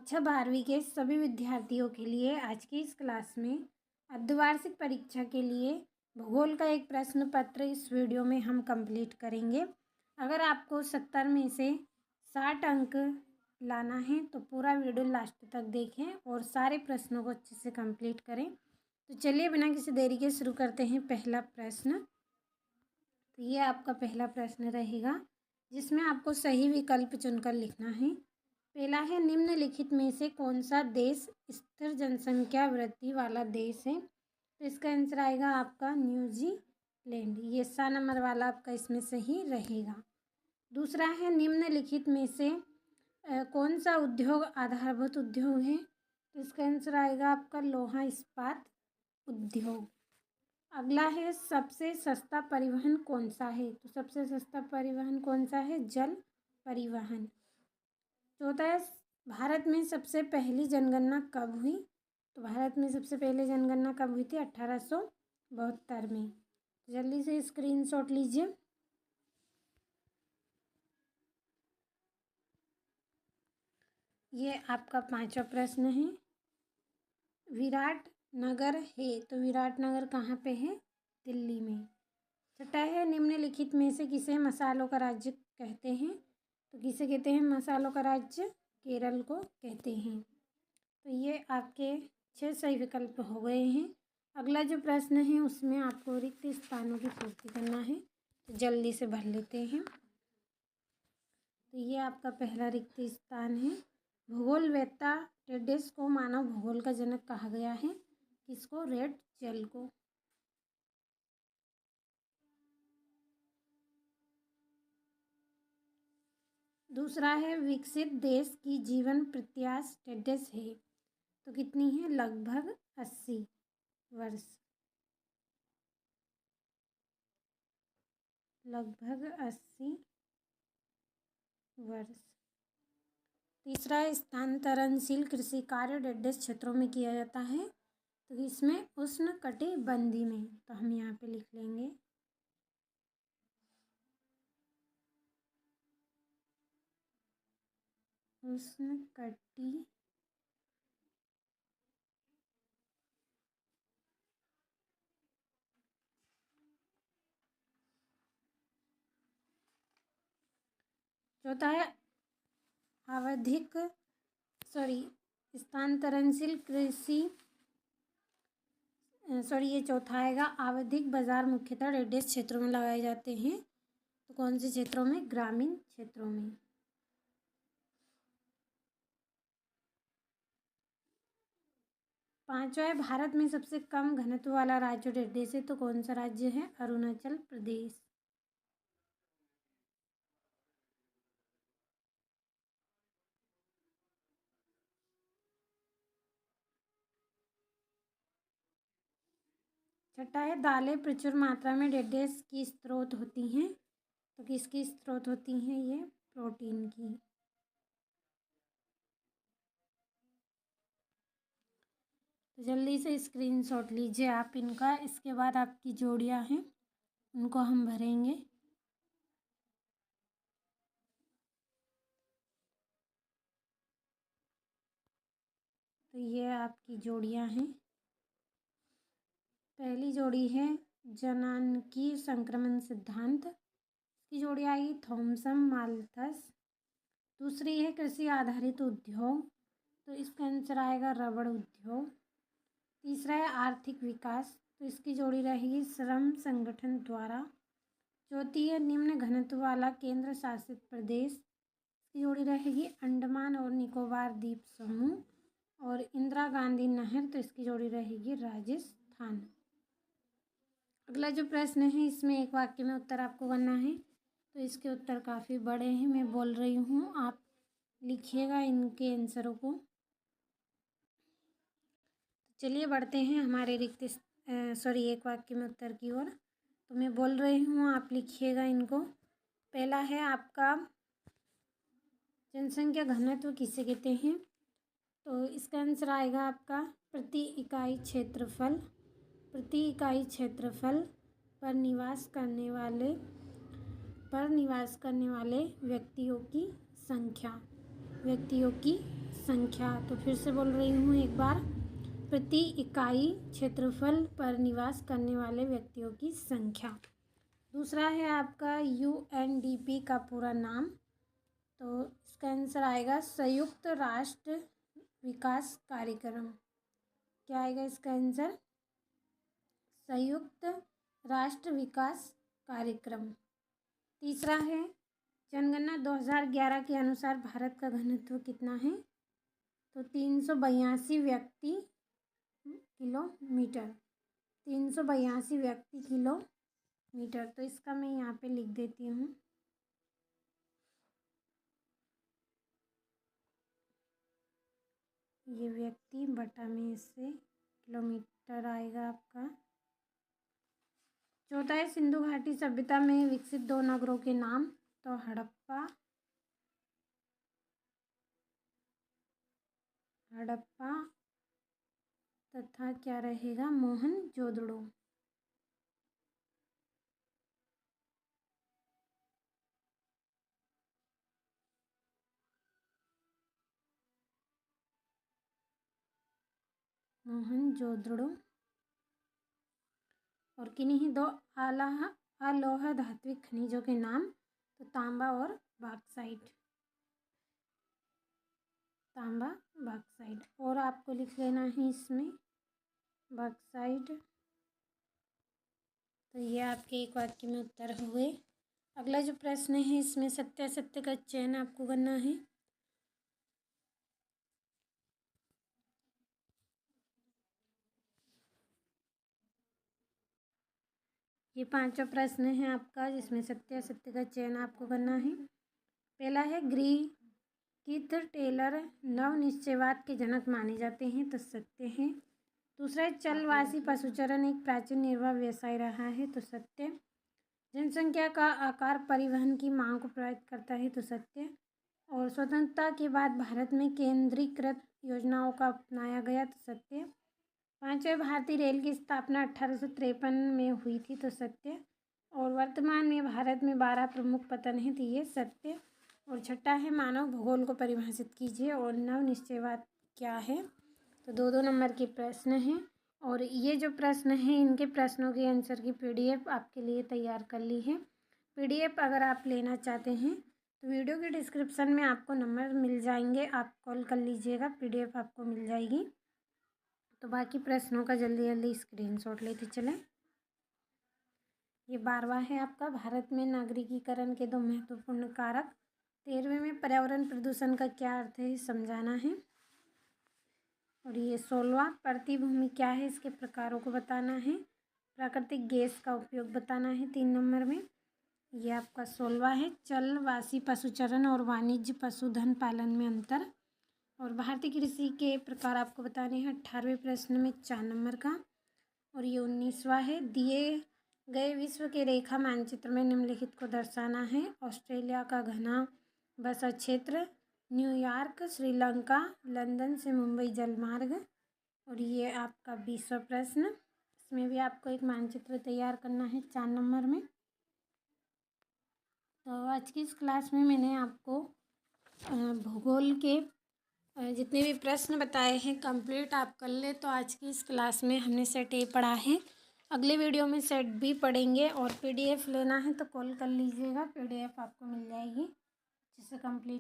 कक्षा 12वीं के सभी विद्यार्थियों के लिए आज की इस क्लास में अर्धवार्षिक परीक्षा के लिए भूगोल का एक प्रश्न पत्र इस वीडियो में हम कंप्लीट करेंगे। अगर आपको 70 में से 60 अंक लाना है तो पूरा वीडियो लास्ट तक देखें और सारे प्रश्नों को अच्छे से कंप्लीट करें। तो चलिए बिना किसी देरी के शुरू करते हैं पहला प्रश्न। तो ये आपका पहला प्रश्न रहेगा जिसमें आपको सही विकल्प चुनकर लिखना है। पहला है, निम्नलिखित में से कौन सा देश स्थिर जनसंख्या वृद्धि वाला देश है? तो इसका आंसर आएगा आपका न्यूजीलैंड। ये सा नंबर वाला आपका इसमें सही रहेगा। दूसरा है, निम्नलिखित में से कौन सा उद्योग आधारभूत उद्योग है? तो इसका आंसर आएगा आपका लोहा इस्पात उद्योग। अगला है, सबसे सस्ता परिवहन कौन सा है? तो सबसे सस्ता परिवहन कौन सा है? जल परिवहन। चौथा है, भारत में सबसे पहली जनगणना कब हुई? तो भारत में सबसे पहले जनगणना कब हुई थी? 1872 में। जल्दी से स्क्रीनशॉट लीजिए। ये आपका पांचवा प्रश्न है। विराट नगर है तो विराट नगर कहाँ पे है? दिल्ली में। छठा है, निम्नलिखित में से किसे मसालों का राज्य कहते हैं? तो किसे कहते हैं मसालों का राज्य? केरल को कहते हैं। तो ये आपके 6 सही विकल्प हो गए हैं। अगला जो प्रश्न है उसमें आपको रिक्त स्थानों की पूर्ति करना है, तो जल्दी से भर लेते हैं। तो ये आपका पहला रिक्त स्थान है। भूगोलवेत्ता टेडेस को मानव भूगोल का जनक कहा गया है। किसको? रेड जेल को। दूसरा है, विकसित देश की जीवन प्रत्याशा टेडेस है तो कितनी है? लगभग 80 वर्ष। लगभग 80 वर्ष। तीसरा है, स्थानांतरणशील कृषि कार्य डेढ़ क्षेत्रों में किया जाता है तो इसमें उष्णकटिबंधीय में। तो हम यहाँ पे लिख लेंगे उष्णकटिबंधीय। चौथा है, स्थानांतरणशील कृषि ये चौथा आएगा। आवधिक बाजार मुख्यतः डेढ़ क्षेत्रों में लगाए जाते हैं तो कौन से क्षेत्रों में? ग्रामीण क्षेत्रों में। पांचवा है, भारत में सबसे कम घनत्व वाला राज्य डेढ़ देश है तो कौन सा राज्य है? अरुणाचल प्रदेश। छठा है, दालें प्रचुर मात्रा में डेढ़ की स्रोत होती हैं तो किसकी स्रोत होती हैं? ये प्रोटीन की। तो जल्दी से स्क्रीनशॉट लीजिए आप इनका। इसके बाद आपकी जोड़ियां हैं उनको हम भरेंगे। तो ये आपकी जोड़ियां हैं। पहली जोड़ी है जनानकी संक्रमण सिद्धांत, इसकी जोड़ी आएगी थॉमसन माल्थस। दूसरी है कृषि आधारित उद्योग, तो इसका आंसर आएगा रबड़ उद्योग। तीसरा है आर्थिक विकास, तो इसकी जोड़ी रहेगी श्रम संगठन द्वारा। चौथी है निम्न घनत्व वाला केंद्र शासित प्रदेश, इसकी जोड़ी रहेगी अंडमान और निकोबार द्वीप समूह। और इंदिरा गांधी नहर, तो इसकी जोड़ी रहेगी राजस्थान। अगला जो प्रश्न है इसमें एक वाक्य में उत्तर आपको करना है तो इसके उत्तर काफ़ी बड़े हैं, मैं बोल रही हूँ, आप लिखिएगा इनके आंसरों को। चलिए बढ़ते हैं हमारे एक वाक्य में उत्तर की ओर। तो मैं बोल रही हूँ, आप लिखिएगा इनको। पहला है आपका, जनसंख्या घनत्व किसे कहते हैं? तो इसका आंसर आएगा आपका प्रति इकाई क्षेत्रफल। प्रति इकाई क्षेत्रफल पर निवास करने वाले व्यक्तियों की संख्या। तो फिर से बोल रही हूँ एक बार, प्रति इकाई क्षेत्रफल पर निवास करने वाले व्यक्तियों की संख्या। दूसरा है आपका UNDP का पूरा नाम, तो इसका आंसर आएगा संयुक्त राष्ट्र विकास कार्यक्रम। क्या आएगा इसका आंसर? संयुक्त राष्ट्र विकास कार्यक्रम। तीसरा है जनगणना 2011 के अनुसार भारत का घनत्व कितना है? तो 382 व्यक्ति किलोमीटर। 382 व्यक्ति किलोमीटर। तो इसका मैं यहाँ पे लिख देती हूँ। ये व्यक्ति बटा में इससे किलोमीटर आएगा आपका। चौथा है सिंधु घाटी सभ्यता में विकसित 2 नगरों के नाम। तो हड़प्पा तथा क्या रहेगा, मोहनजोदड़ो। मोहनजोदड़ो। और किन्हीं 2 अलोह धात्विक खनिजों के नाम। तो तांबा और बॉक्साइट। तांबा बॉक्साइट। और आपको लिख लेना है इसमें बॉक्साइट। तो ये आपके एक वाक्य में उत्तर हुए। अगला जो प्रश्न है इसमें सत्यासत्य का चयन आपको करना है। ये 5वां प्रश्न है आपका, जिसमें सत्यासत्य का चयन आपको करना है। पहला है कीथ टेलर नवनिश्चयवाद के जनक माने जाते हैं। तो सत्य है। दूसरा है चलवासी पशुचरण एक प्राचीन निर्वाह व्यवसाय रहा है। तो सत्य। जनसंख्या का आकार परिवहन की मांग को प्रभावित करता है। तो सत्य। और स्वतंत्रता के बाद भारत में केंद्रीकृत योजनाओं का अपनाया गया। तो सत्य। 5वें भारतीय रेल की स्थापना 1853 में हुई थी। तो सत्य। और वर्तमान में भारत में 12 प्रमुख पतन हैं। तो ये सत्य। और छठा है मानव भूगोल को परिभाषित कीजिए और नवनिश्चयवाद क्या है। तो 2-2 नंबर के प्रश्न हैं। और ये जो प्रश्न हैं इनके प्रश्नों के आंसर की PDF आपके लिए तैयार कर ली है। PDF अगर आप लेना चाहते हैं तो वीडियो के डिस्क्रिप्शन में आपको नंबर मिल जाएंगे, आप कॉल कर लीजिएगा, PDF आपको मिल जाएगी। तो बाकी प्रश्नों का जल्दी जल्दी स्क्रीनशॉट लेते चलें। ये 12वां है आपका, भारत में नागरिकीकरण के 2 महत्वपूर्ण कारक। 13वें में पर्यावरण प्रदूषण का क्या अर्थ है समझाना है। और ये 16वां प्रतिभूमि क्या है, इसके प्रकारों को बताना है। प्राकृतिक गैस का उपयोग बताना है 3 नंबर में। ये आपका 16वां है चलवासी पशुचरण और वाणिज्य पशुधन पालन में अंतर। और भारतीय कृषि के प्रकार आपको बताने हैं 18वें प्रश्न में 4 नंबर का। और ये 19वां है दिए गए विश्व के रेखा मानचित्र में निम्नलिखित को दर्शाना है। ऑस्ट्रेलिया का घना बसा क्षेत्र, न्यूयॉर्क, श्रीलंका, लंदन से मुंबई जलमार्ग। और ये आपका 20वां प्रश्न, इसमें भी आपको एक मानचित्र तैयार करना है 4 नंबर में। तो आज की इस क्लास में मैंने आपको भूगोल के जितने भी प्रश्न बताए हैं कंप्लीट आप कर ले। तो आज की इस क्लास में हमने सेट ए पढ़ा है। अगले वीडियो में सेट बी पढ़ेंगे। और PDF लेना है तो कॉल कर लीजिएगा, PDF आपको मिल जाएगी जिससे कंप्लीट